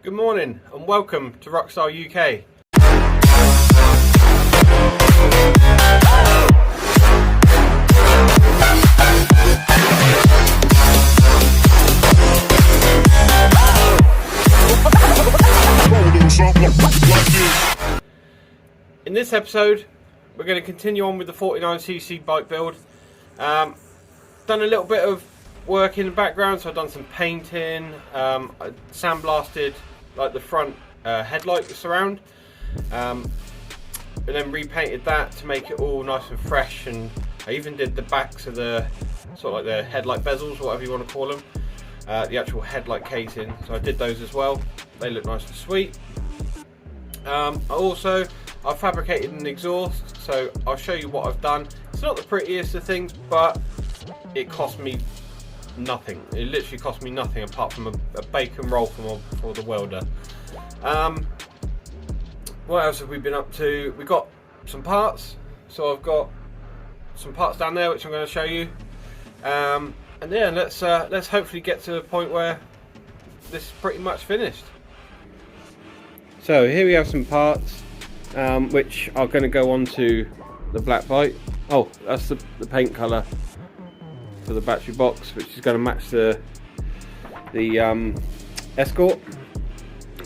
Good morning and welcome to Rockstar UK. In this episode we're going to continue on with the 49cc bike build. Done a little bit of work in the background, so I've done some painting. I sandblasted like the front headlight surround, and then repainted that to make it all nice and fresh, and I even did the backs of the sort of like the headlight bezels, whatever you want to call them, the actual headlight casing, so I did those as well. They look nice and sweet. I fabricated an exhaust, so I'll show you what I've done. It's not the prettiest of things, but it cost me nothing. It literally cost me nothing apart from a bacon roll for the welder. What else have we been up to? We got some parts, so I've got some parts down there which I'm going to show you. And yeah, let's hopefully get to a point where this is pretty much finished. So here we have some parts which are going to go onto the black bike. Oh, that's the paint colour for the battery box, which is going to match the Escort.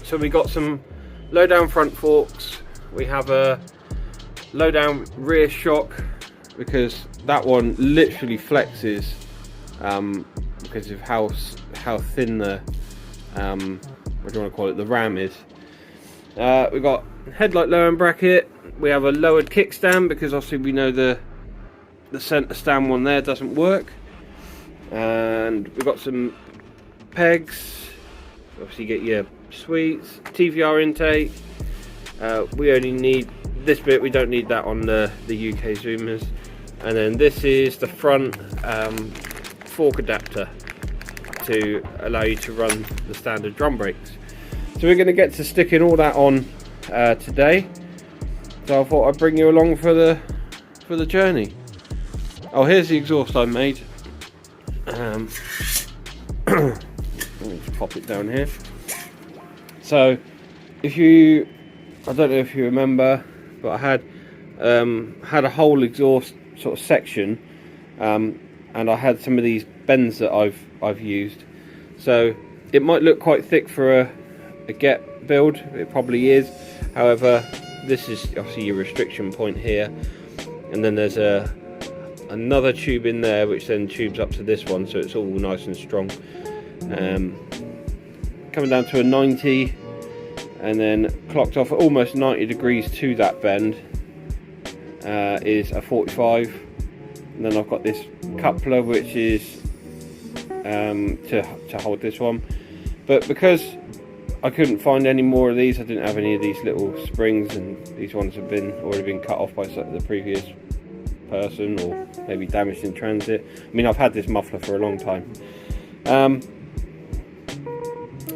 So we got some low down front forks. We have a low down rear shock because that one literally flexes because of how thin the what do you want to call it, the ram is. We got headlight lowering bracket. We have a lowered kickstand because obviously we know the centre stand one there doesn't work. And we've got some pegs. Obviously you get your sweets, TVR intake. We only need this bit, we don't need that on the UK Zoomers. And then this is the front fork adapter to allow you to run the standard drum brakes. So we're going to get to sticking all that on today. So I thought I'd bring you along for the journey. Oh, here's the exhaust I made. Let me just pop it down here. So I don't know if you remember, but I had a whole exhaust sort of section, and I had some of these bends that I've used. So it might look quite thick for a get build, it probably is. However, this is obviously your restriction point here, and then there's another tube in there which then tubes up to this one, so it's all nice and strong. Coming down to a 90, and then clocked off at almost 90 degrees to that bend is a 45, and then I've got this coupler which is to hold this one. But because I couldn't find any more of these, I didn't have any of these little springs, and these ones have already been cut off by the previous person, or maybe damaged in transit. I mean, I've had this muffler for a long time.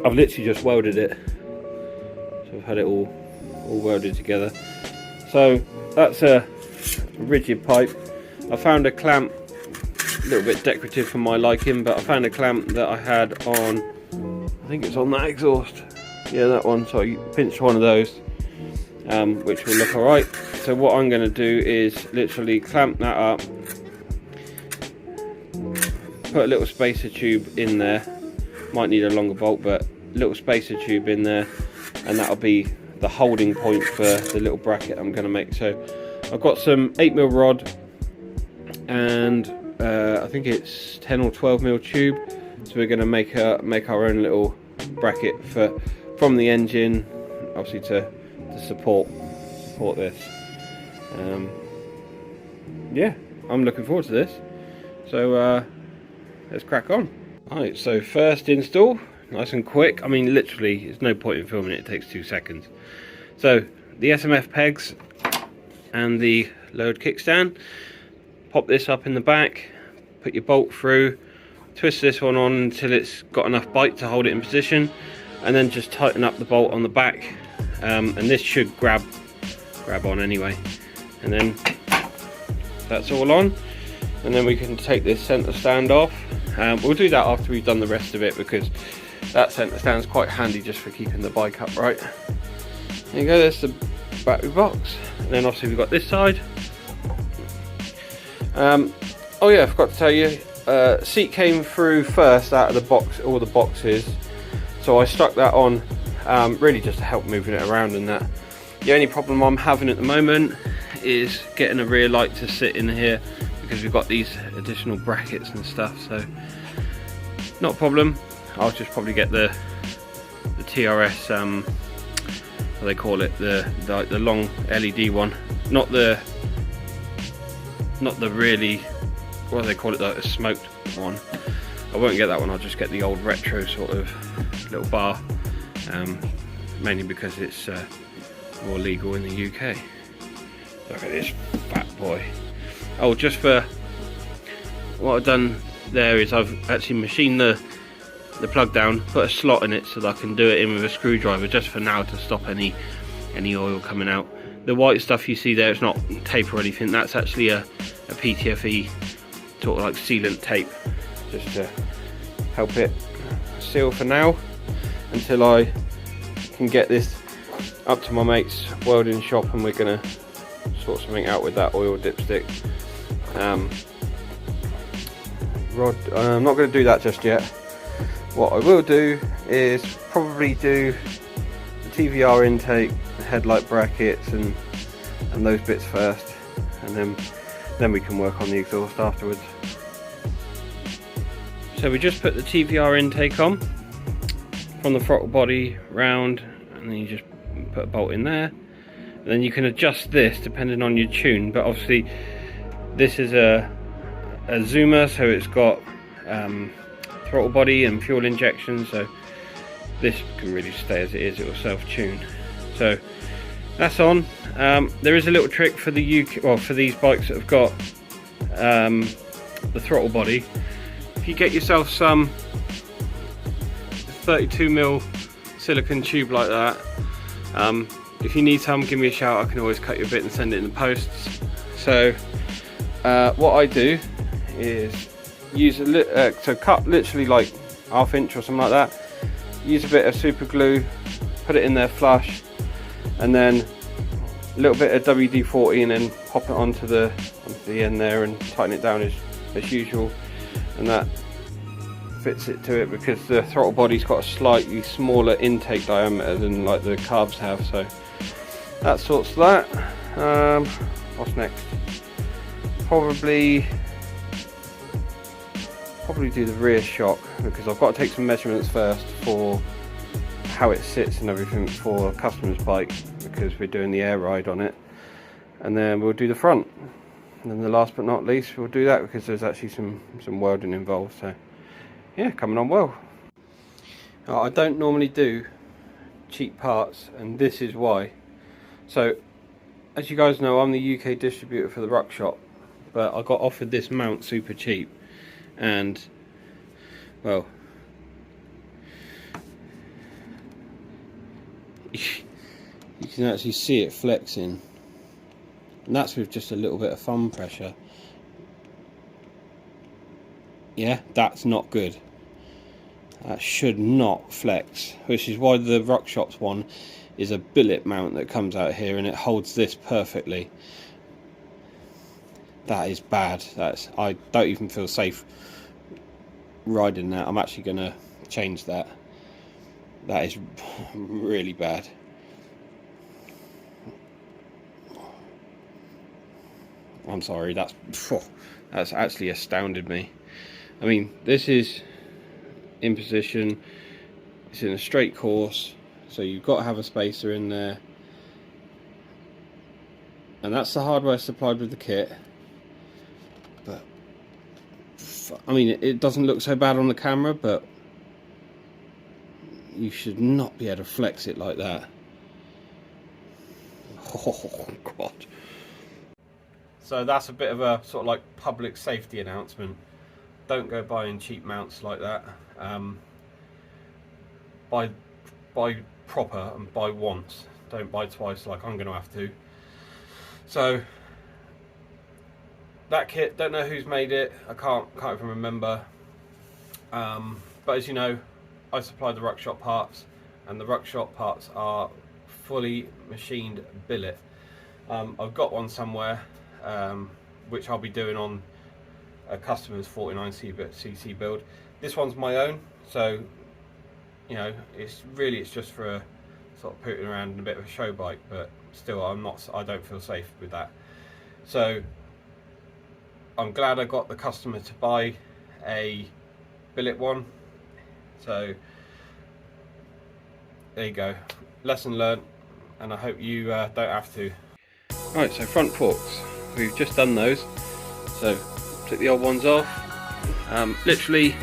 I've literally just welded it, so I've had it all welded together. So that's a rigid pipe. I found a clamp, a little bit decorative for my liking, but I found a clamp that I had on, I think it's on that exhaust, yeah, that one. So I pinched one of those, which will look alright. So what I'm going to do is literally clamp that up, put a little spacer tube in there, might need a longer bolt, but little spacer tube in there, and that'll be the holding point for the little bracket I'm going to make. So I've got some 8mm rod, and I think it's 10 or 12mm tube, so we're going to make our own little bracket from the engine, obviously to support this. Yeah, I'm looking forward to this, so let's crack on. Alright, so first install, nice and quick. I mean, literally, there's no point in filming it, it takes 2 seconds. So the SMF pegs and the lowered kickstand, pop this up in the back, put your bolt through, twist this one on until it's got enough bite to hold it in position, and then just tighten up the bolt on the back, and this should grab on anyway. And then that's all on, and then we can take this center stand off. We'll do that after we've done the rest of it, because That centre stand's quite handy just for keeping the bike upright. There you go, there's the battery box. And then obviously we've got this side. Oh yeah, I forgot to tell you, seat came through first out of the box, all the boxes. So I stuck that on, really just to help moving it around and that. The only problem I'm having at the moment is getting a rear light to sit in here, because we've got these additional brackets and stuff, so not a problem. I'll just probably get the TRS, what they call it, the long LED one, not the really, what do they call it, the smoked one. I won't get that one, I'll just get the old retro sort of little bar, mainly because it's more legal in the UK. Look at this fat boy. Oh, just for what I've done there is I've actually machined the plug down, put a slot in it so that I can do it in with a screwdriver just for now to stop any oil coming out. The white stuff you see there, it's not tape or anything, that's actually a PTFE sort of like sealant tape, just to help it seal for now until I can get this up to my mate's welding shop and we're gonna sort something out with that oil dipstick. Rod, I'm not going to do that just yet. What I will do is probably do the TVR intake, the headlight brackets and those bits first, and then we can work on the exhaust afterwards. So we just put the TVR intake on from the throttle body round, and then you just put a bolt in there. And then you can adjust this depending on your tune, but obviously this is a Zoomer, so it's got throttle body and fuel injection, so this can really stay as it is, it will self-tune. So that's on. There is a little trick for the UK, well, for these bikes that have got the throttle body. If you get yourself some 32mm silicone tube like that, if you need some, give me a shout, I can always cut you a bit and send it in the posts. So what I do is use so cut literally like ½ inch or something like that, use a bit of super glue, put it in there flush, and then a little bit of WD-40 and then pop it onto the end there and tighten it down as usual, and that fits it to it because the throttle body's got a slightly smaller intake diameter than like the carbs have, so that sorts that. What's next? Probably do the rear shock, because I've got to take some measurements first for how it sits and everything for a customer's bike, because we're doing the air ride on it, and then we'll do the front, and then the last but not least we'll do that because there's actually some welding involved. So yeah, coming on well. I don't normally do cheap parts, and this is why. So as you guys know, I'm the UK distributor for the Ruck shop, but I got offered this mount super cheap, and well, you can actually see it flexing, and that's with just a little bit of thumb pressure. Yeah, that's not good. That should not flex, which is why the Ruck shop's one is a billet mount that comes out here and it holds this perfectly. That is bad. I don't even feel safe riding that. I'm actually going to change that. That is really bad. I'm sorry, that's actually astounded me. I mean, this is in position, it's in a straight course, so you've got to have a spacer in there, and that's the hardware supplied with the kit. But I mean, it doesn't look so bad on the camera, but you should not be able to flex it like that. Oh god. So that's a bit of a sort of like public safety announcement. Don't go buying cheap mounts like that. Buy proper and buy once. Don't buy twice like I'm going to have to. So that kit, don't know who's made it. I can't even remember. But as you know, I supply the Ruck shop parts, and the Ruck shop parts are fully machined billet. I've got one somewhere which I'll be doing on a customer's 49cc build. This one's my own, so you know, it's just for a sort of putting around in a bit of a show bike, but still I don't feel safe with that. So I'm glad I got the customer to buy a billet one. So there you go, lesson learned, and I hope you don't have to. Right, so front forks, we've just done those. So took the old ones off, literally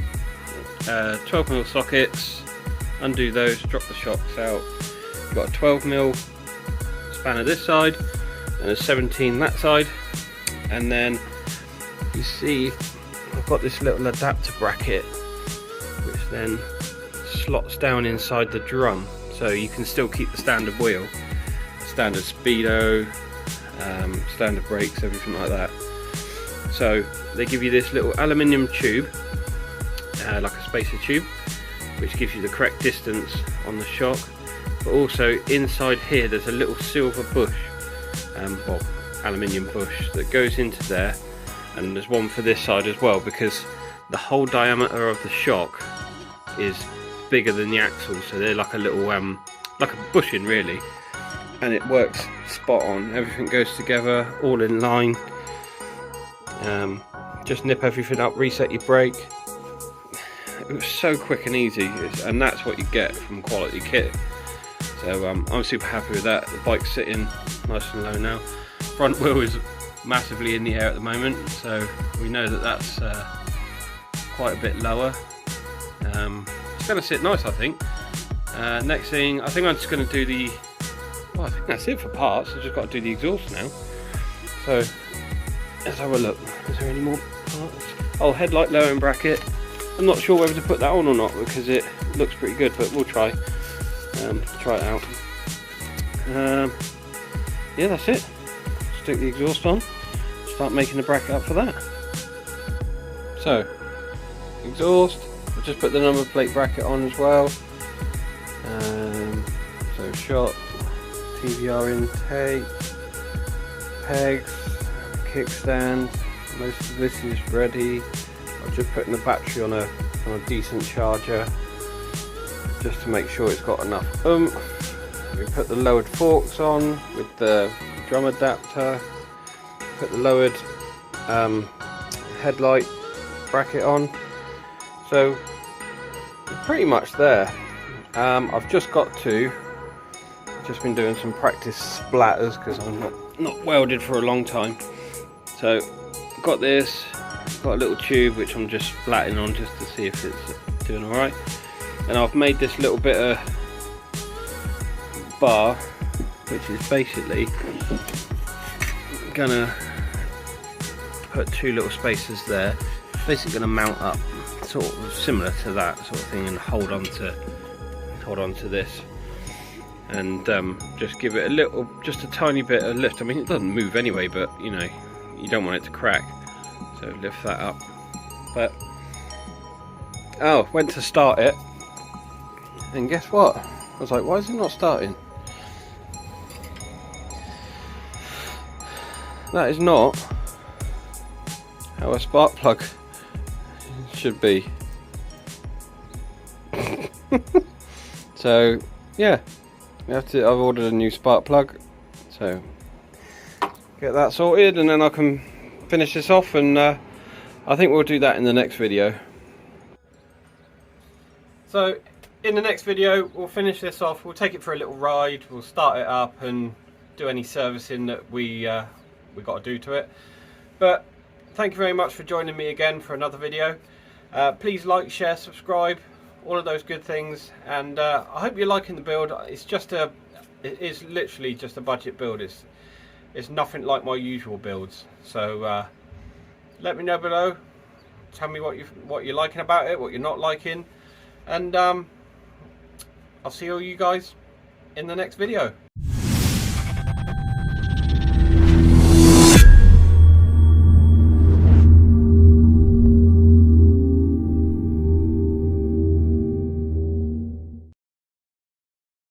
12mm sockets, undo those, drop the shocks out. You've got a 12mm spanner this side and a 17 that side, and then you see I've got this little adapter bracket which then slots down inside the drum, so you can still keep the standard wheel, standard speedo, standard brakes, everything like that. So they give you this little aluminium tube, like a spacer tube, which gives you the correct distance on the shock. But also inside here there's a little silver bush, well, aluminium bush that goes into there, and there's one for this side as well, because the whole diameter of the shock is bigger than the axle, so they're like a little like a bushing really, and it works spot on. Everything goes together, all in line. Just nip everything up, reset your brake. It was so quick and easy, and that's what you get from quality kit. So I'm super happy with that. The bike's sitting nice and low now. Front wheel is massively in the air at the moment, so we know that that's quite a bit lower. It's going to sit nice, I think. Next thing, I think I'm just going to do the, well, I think that's it for parts. I've just got to do the exhaust now. So let's have a look. Is there any more parts? Oh, headlight lowering bracket. I'm not sure whether to put that on or not because it looks pretty good, but we'll try it out. Yeah, that's it. Stick the exhaust on, start making the bracket up for that. So exhaust, I've just put the number plate bracket on as well. So shot, TVR intake, pegs, kickstand, most of this is ready. I'm just putting the battery on a decent charger just to make sure it's got enough. We put the lowered forks on with the drum adapter, put the lowered headlight bracket on. So pretty much there. I've just been doing some practice splatters because I'm not welded for a long time. So got this, got a little tube which I'm just splatting on just to see if it's doing alright. And I've made this little bit of bar, which is basically gonna put two little spacers there. Basically gonna mount up, sort of similar to that sort of thing, and hold on to this, and just give it just a tiny bit of lift. I mean, it doesn't move anyway, but you know, you don't want it to crack, so lift that up. But went to start it, and guess what? I was like, why is it not starting? That is not how a spark plug should be. So yeah, I've ordered a new spark plug, so get that sorted, and then I can finish this off, and I think we'll do that in the next video. So in the next video we'll finish this off, we'll take it for a little ride, we'll start it up and do any servicing that we got to do to it. But thank you very much for joining me again for another video. Please like, share, subscribe, all of those good things, and I hope you're liking the build. It is literally just a budget build. It's nothing like my usual builds. So let me know below, tell me what you're liking about it, what you're not liking, and I'll see all you guys in the next video.